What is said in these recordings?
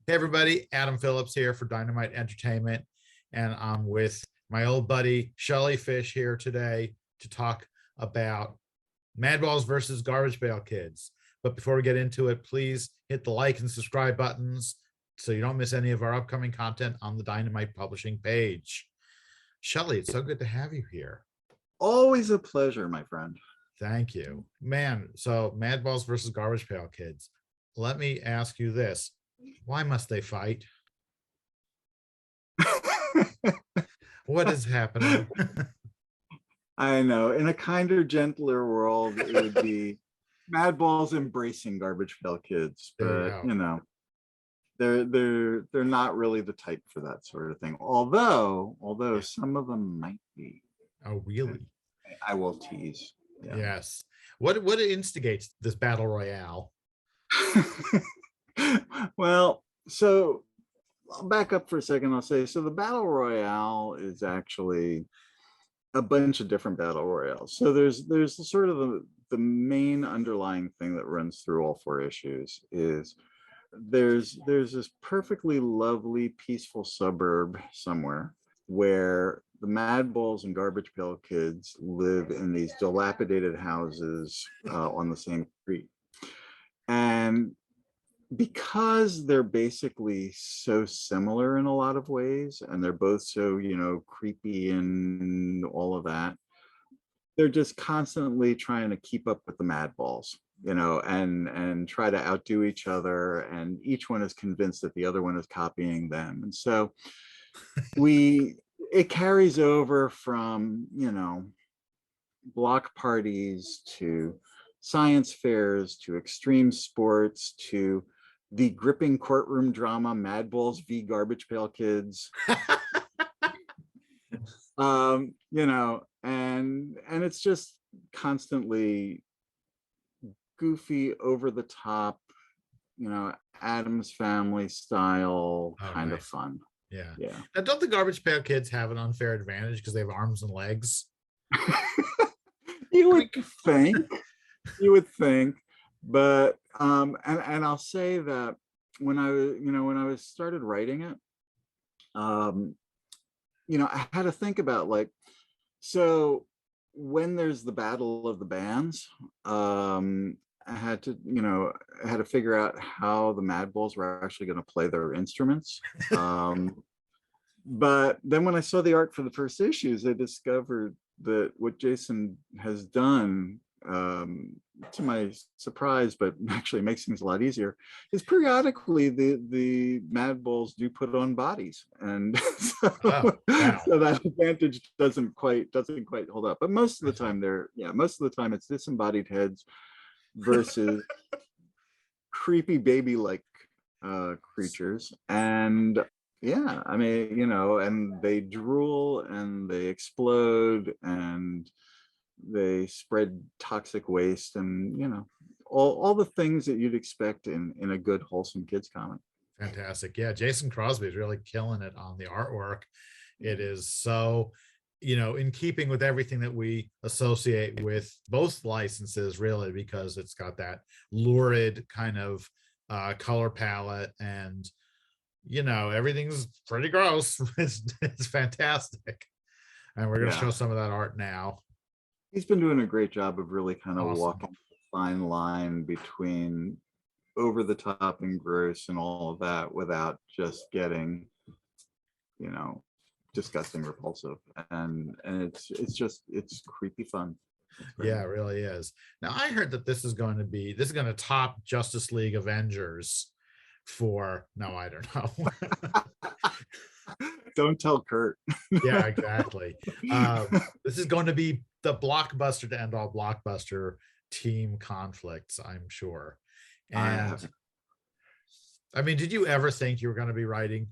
Hey everybody, Adam Phillips here for Dynamite Entertainment, and I'm with my old buddy Shelly Fish here today to talk about Madballs versus Garbage Pail Kids. But before we get into it, please hit the like and subscribe buttons so you don't miss any of our upcoming content on the Dynamite Publishing page. Shelly, it's so good to have you here. Always a pleasure, my friend. Thank you, man. So Madballs versus Garbage Pail Kids. Let me ask you this. Why must they fight? What is happening? I know. In a kinder, gentler world, it would be Madballs embracing Garbage Pail Kids, but you know, they're not really the type for that sort of thing. Although some of them might be. Oh, really? I will tease. Yeah. Yes. What instigates this battle royale? Well, so I'll back up for a second. I'll say, so the battle royale is actually a bunch of different battle royales. So there's sort of the main underlying thing that runs through all four issues is there's this perfectly lovely, peaceful suburb somewhere where the Madballs and Garbage Pail Kids live in these dilapidated houses on the same street. And because they're basically so similar in a lot of ways, and they're both so, you know, creepy and all of that, they're just constantly trying to keep up with the Madballs, you know, and try to outdo each other. And each one is convinced that the other one is copying them. And so it carries over from, you know, block parties to science fairs to extreme sports to the gripping courtroom drama Madballs v. Garbage Pail Kids. You know, and it's just constantly goofy, over the top, you know, Addams Family style kind of fun. Yeah. Now, don't the Garbage Pail Kids have an unfair advantage because they have arms and legs? You would think, but and I'll say that when I started writing it, you know, I had to think about, like, so when there's the battle of the bands, I had to figure out how the Madballs were actually going to play their instruments. But then when I saw the art for the first issues, I discovered that what Jason has done, to my surprise, but actually makes things a lot easier, is periodically the Madballs do put on bodies, and so, so that advantage doesn't quite hold up. But most of the time it's disembodied heads versus creepy baby-like creatures. And yeah, I mean, you know, and they drool and they explode and they spread toxic waste, and you know, all the things that you'd expect in a good wholesome kids comic. Fantastic. Yeah, Jason Crosby is really killing it on the artwork. It is so, you know, in keeping with everything that we associate with both licenses, really, because it's got that lurid kind of color palette, and you know, everything's pretty gross. It's fantastic, and we're going to show some of that art now. He's been doing a great job of really kind of walking the fine line between over the top and gross and all of that without just getting, you know, disgusting, repulsive. And it's creepy fun. Yeah, it really is. Now, I heard that this is going to top Justice League Avengers for, no, I don't know. Don't tell Kurt. Yeah, exactly. This is going to be the blockbuster to end all blockbuster team conflicts, I'm sure. And I mean, did you ever think you were going to be writing,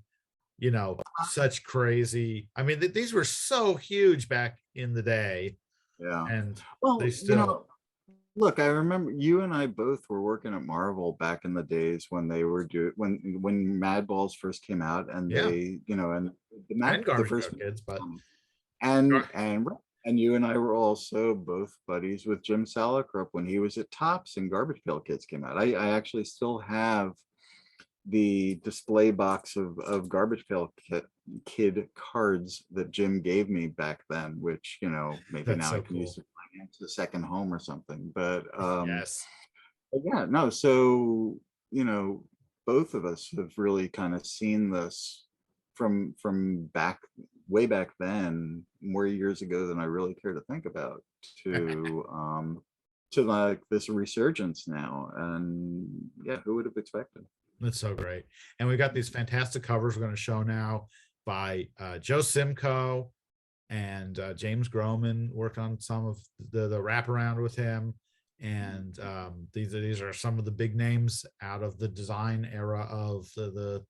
you know, such crazy, I mean, these were so huge back in the day. Yeah. And well, they still, you know, look, I remember you and I both were working at Marvel back in the days when they were when Madballs first came out, and they, you know, and the first Kids, but and you and I were also both buddies with Jim Salicrup when he was at Topps and Garbage Pail Kids came out. I actually still have the display box of Garbage Pail Kid cards that Jim gave me back then, which, you know, maybe That's now I so can use cool. to finance the second home or something. But Yes. yeah, no, so, you know, both of us have really kind of seen this from back way back then, more years ago than I really care to think about, to like this resurgence now. And yeah, who would have expected? That's so great. And we've got these fantastic covers we're going to show now by Joe Simcoe and James Groman worked on some of the wraparound with him. And these are some of the big names out of the design era of the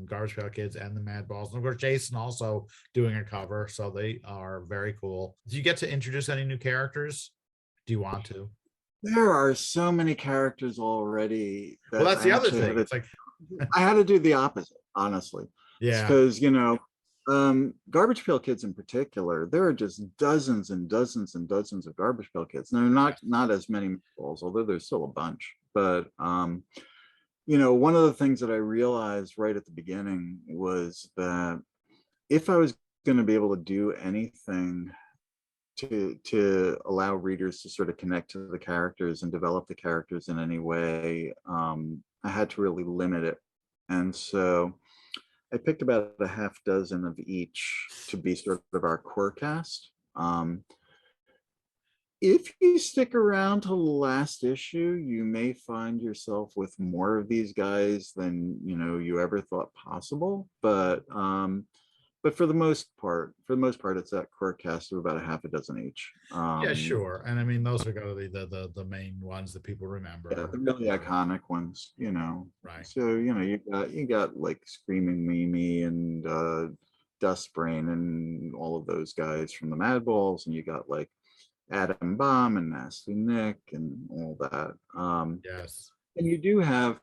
Garbage Pail Kids and the Madballs. And of course, Jason also doing a cover. So they are very cool. Do you get to introduce any new characters? Do you want to? There are so many characters already Well, that that's I the other actually thing. had to, It's like, I had to do the opposite, honestly. yeah, Because, you know, Garbage Pail Kids in particular, there are just dozens and dozens and dozens of Garbage Pail Kids. There are not as many balls, although there's still a bunch. But you know, one of the things that I realized right at the beginning was that if I was going to be able to do anything to allow readers to sort of connect to the characters and develop the characters in any way, I had to really limit it. And so I picked about a half dozen of each to be sort of our core cast. If you stick around to the last issue, you may find yourself with more of these guys than, you know, you ever thought possible. But for the most part, it's that core cast of about a half a dozen each. yeah, sure. And I mean, those are going to be the main ones that people Yeah, remember. the really iconic ones, you know. Right. So, you know, you got like Screaming Mimi and Dustbrain and all of those guys from the Madballs, and you got like Adam Bomb and Nasty Nick and all that. Yes. And you do have,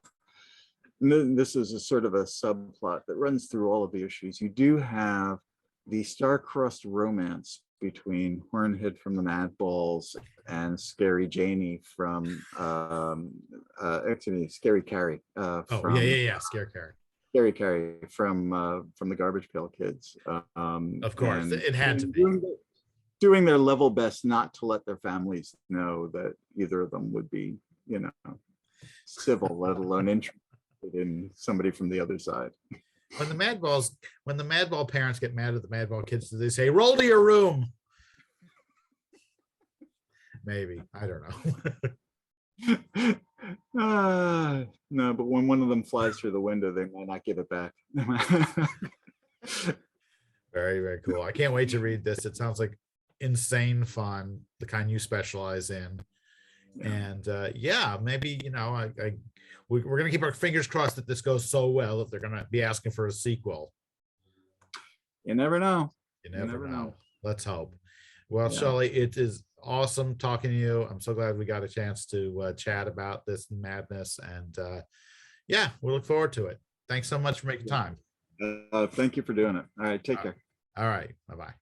this is a sort of a subplot that runs through all of the issues. You do have the star-crossed romance between Hornhead from the Madballs and Scary Janie from Scary Carrie Oh, yeah, yeah, yeah. Scare Carrie. Scary Carrie from the Garbage Pail Kids. Of course, And it had to be. doing their level best not to let their families know that either of them would be, you know, civil, let alone interested in somebody from the other side. When the Madball parents get mad at the Madball Kids, do they say, roll to your room? Maybe. I don't know. No, but when one of them flies through the window, they might not give it back. Very, very cool. I can't wait to read this. It sounds like insane fun, the kind you specialize in. And yeah, maybe, you know, we're going to keep our fingers crossed that this goes so well that they're going to be asking for a sequel. You never know. You never know. Let's hope. Well, Yeah. Sholly, it is awesome talking to you. I'm so glad we got a chance to chat about this madness. And yeah, we look forward to it. Thanks so much for making time. Thank you for doing it. All right. Take care. All right. Bye-bye.